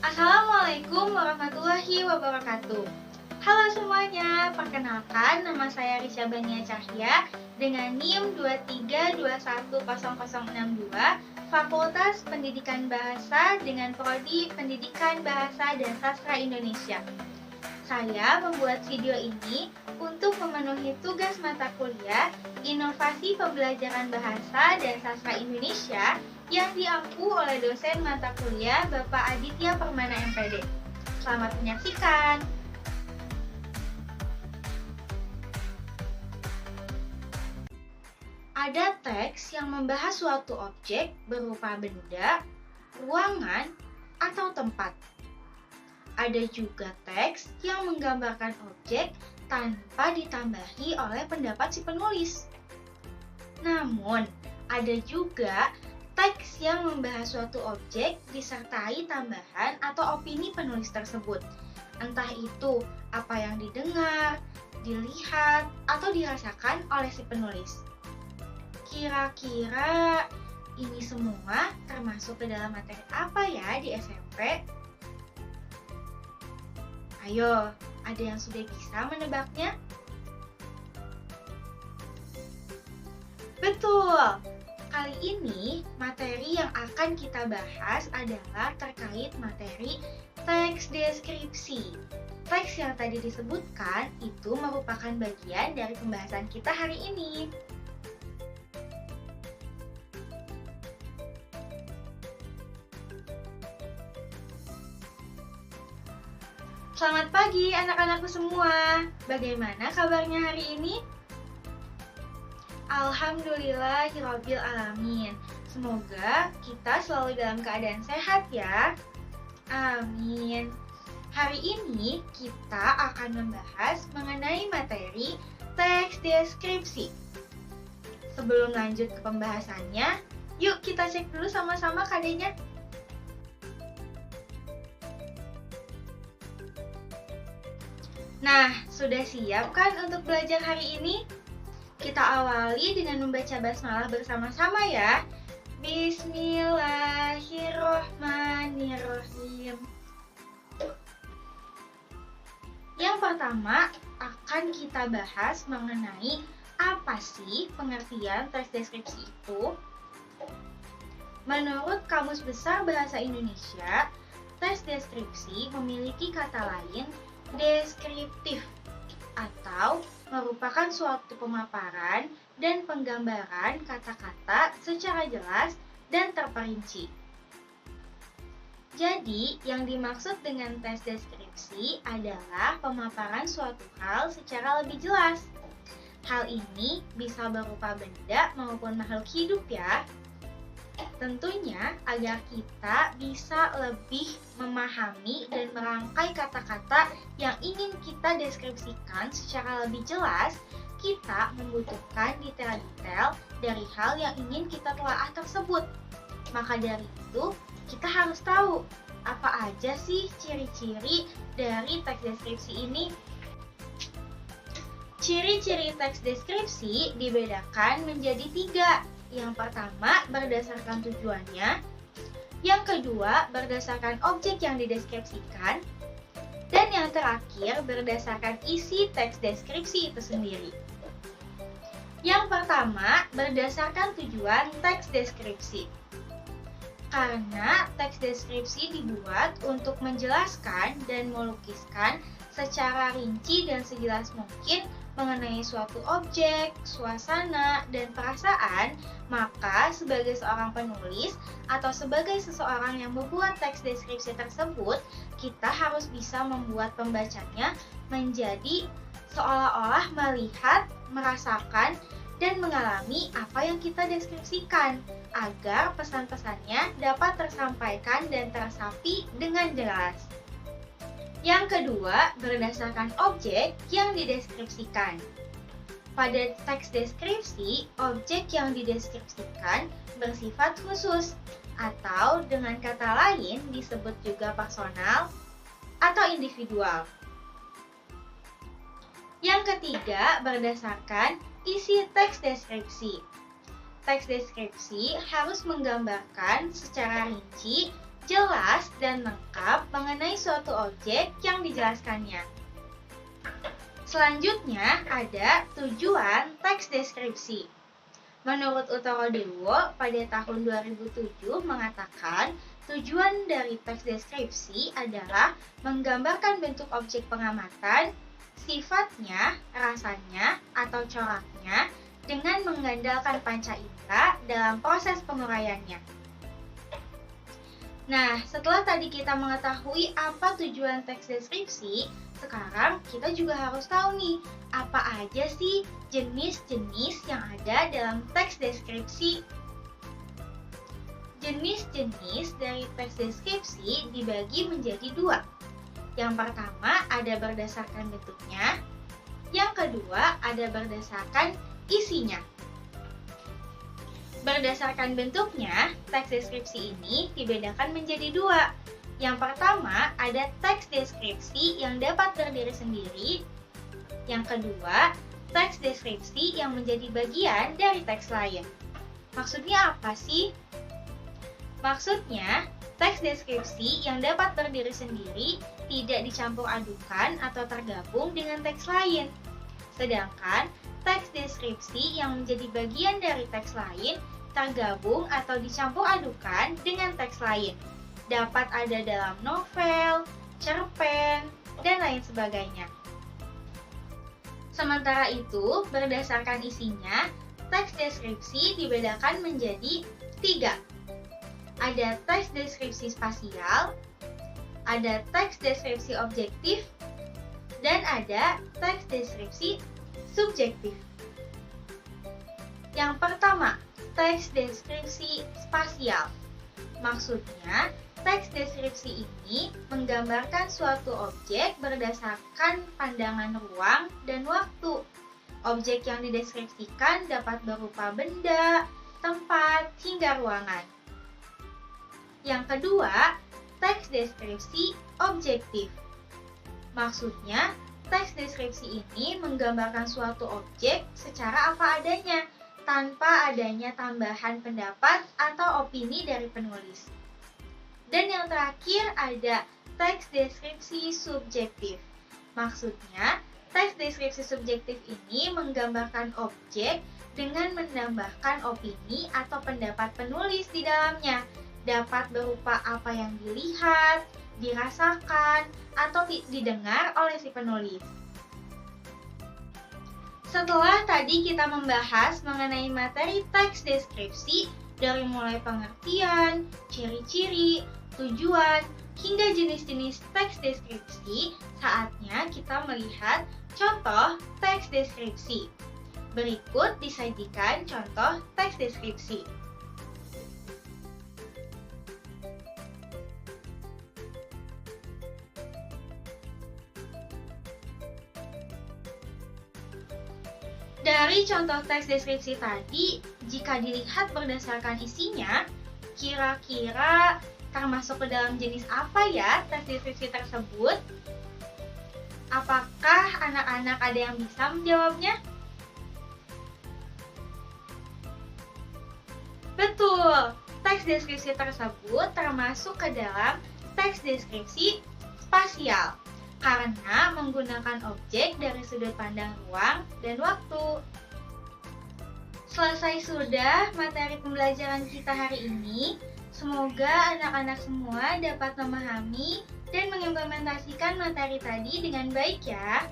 Assalamualaikum warahmatullahi wabarakatuh. Halo semuanya, perkenalkan nama saya Risha Bania Cahya dengan NIM 232100062, Fakultas Pendidikan Bahasa dengan Prodi Pendidikan Bahasa dan Sastra Indonesia. Saya membuat video ini untuk memenuhi tugas mata kuliah Inovasi Pembelajaran Bahasa dan Sastra Indonesia yang diampu oleh dosen mata kuliah Bapak Aditya Permana MPD. Selamat menyaksikan. Ada teks yang membahas suatu objek berupa benda, ruangan, atau tempat. Ada juga teks yang menggambarkan objek tanpa ditambahi oleh pendapat si penulis. Namun, ada juga teks yang membahas suatu objek disertai tambahan atau opini penulis tersebut. Entah itu apa yang didengar, dilihat, atau dirasakan oleh si penulis. Kira-kira ini semua termasuk ke dalam materi apa ya di SMP? Ayo, ada yang sudah bisa menebaknya? Betul! Kali ini, materi yang akan kita bahas adalah terkait materi teks deskripsi. Teks yang tadi disebutkan itu merupakan bagian dari pembahasan kita hari ini. Selamat pagi anak-anakku semua. Bagaimana kabarnya hari ini? Alhamdulillahirabbil alamin. Semoga kita selalu dalam keadaan sehat ya. Amin. Hari ini kita akan membahas mengenai materi teks deskripsi. Sebelum lanjut ke pembahasannya, yuk kita cek dulu sama-sama KD-nya. Nah, sudah siap kan untuk belajar hari ini? Kita awali dengan membaca basmalah bersama-sama ya. Bismillahirrohmanirrohim. Yang pertama akan kita bahas mengenai apa sih pengertian teks deskripsi itu. Menurut Kamus Besar Bahasa Indonesia, teks deskripsi memiliki kata lain deskriptif atau merupakan suatu pemaparan dan penggambaran kata-kata secara jelas dan terperinci. Jadi, yang dimaksud dengan teks deskripsi adalah pemaparan suatu hal secara lebih jelas. Hal ini bisa berupa benda maupun makhluk hidup ya. Tentunya agar kita bisa lebih memahami dan merangkai kata-kata yang ingin kita deskripsikan secara lebih jelas, kita membutuhkan detail-detail dari hal yang ingin kita telaah tersebut. Maka dari itu, kita harus tahu apa aja sih ciri-ciri dari teks deskripsi ini. Ciri-ciri teks deskripsi dibedakan menjadi 3. Yang pertama, berdasarkan tujuannya. Yang kedua, berdasarkan objek yang dideskripsikan. Dan yang terakhir, berdasarkan isi teks deskripsi itu sendiri. Yang pertama, berdasarkan tujuan teks deskripsi. Karena teks deskripsi dibuat untuk menjelaskan dan melukiskan secara rinci dan sejelas mungkin mengenai suatu objek, suasana, dan perasaan, maka sebagai seorang penulis atau sebagai seseorang yang membuat teks deskripsi tersebut, kita harus bisa membuat pembacanya menjadi seolah-olah melihat, merasakan, dan mengalami apa yang kita deskripsikan, agar pesan-pesannya dapat tersampaikan dan teresapi dengan jelas. Yang kedua, berdasarkan objek yang dideskripsikan. Pada teks deskripsi, objek yang dideskripsikan bersifat khusus, atau dengan kata lain disebut juga personal atau individual. Yang ketiga, berdasarkan isi teks deskripsi. Teks deskripsi harus menggambarkan secara rinci jelas dan lengkap mengenai suatu objek yang dijelaskannya. Selanjutnya ada tujuan teks deskripsi. Menurut Uttara Dewo pada tahun 2007 mengatakan tujuan dari teks deskripsi adalah menggambarkan bentuk objek pengamatan, sifatnya, rasanya, atau coraknya dengan mengandalkan panca indera dalam proses penguraiannya. Nah, setelah tadi kita mengetahui apa tujuan teks deskripsi, sekarang kita juga harus tahu nih, apa aja sih jenis-jenis yang ada dalam teks deskripsi. Jenis-jenis dari teks deskripsi dibagi menjadi dua. Yang pertama ada berdasarkan bentuknya, yang kedua ada berdasarkan isinya. Berdasarkan bentuknya, teks deskripsi ini dibedakan menjadi dua. Yang pertama, ada teks deskripsi yang dapat berdiri sendiri. Yang kedua, teks deskripsi yang menjadi bagian dari teks lain. Maksudnya apa sih? Maksudnya, teks deskripsi yang dapat berdiri sendiri tidak dicampur adukan atau tergabung dengan teks lain. Sedangkan, teks deskripsi yang menjadi bagian dari teks lain tergabung atau dicampur adukan dengan teks lain. Dapat ada dalam novel, cerpen, dan lain sebagainya. Sementara itu, berdasarkan isinya, teks deskripsi dibedakan menjadi 3. Ada teks deskripsi spasial, ada teks deskripsi objektif, dan ada teks deskripsi subjektif. Yang pertama, teks deskripsi spasial. Maksudnya, teks deskripsi ini menggambarkan suatu objek berdasarkan pandangan ruang dan waktu. Objek yang dideskripsikan dapat berupa benda, tempat, hingga ruangan. Yang kedua, teks deskripsi objektif. Maksudnya, teks deskripsi ini menggambarkan suatu objek secara apa adanya, tanpa adanya tambahan pendapat atau opini dari penulis. Dan yang terakhir ada teks deskripsi subjektif. Maksudnya, teks deskripsi subjektif ini menggambarkan objek dengan menambahkan opini atau pendapat penulis di dalamnya. Dapat berupa apa yang dilihat, dirasakan, atau didengar oleh si penulis. Setelah tadi kita membahas mengenai materi teks deskripsi dari mulai pengertian, ciri-ciri, tujuan, hingga jenis-jenis teks deskripsi, saatnya kita melihat contoh teks deskripsi. Berikut disajikan contoh teks deskripsi. Dari contoh teks deskripsi tadi, jika dilihat berdasarkan isinya, kira-kira termasuk ke dalam jenis apa ya teks deskripsi tersebut? Apakah anak-anak ada yang bisa menjawabnya? Betul, teks deskripsi tersebut termasuk ke dalam teks deskripsi spasial, karena menggunakan objek dari sudut pandang ruang dan waktu. Selesai sudah materi pembelajaran kita hari ini. Semoga anak-anak semua dapat memahami dan mengimplementasikan materi tadi dengan baik ya.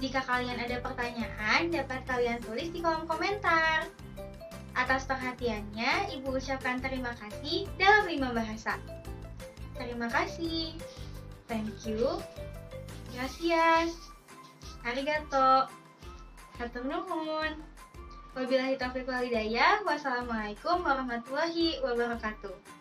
Jika kalian ada pertanyaan, dapat kalian tulis di kolom komentar. Atas perhatiannya, Ibu ucapkan terima kasih dalam 5 bahasa. Terima kasih. Thank you. Gracias. Arigato. Hatur nuhun. Wabillahi taufiq wal hidayah. Wassalamualaikum warahmatullahi wabarakatuh.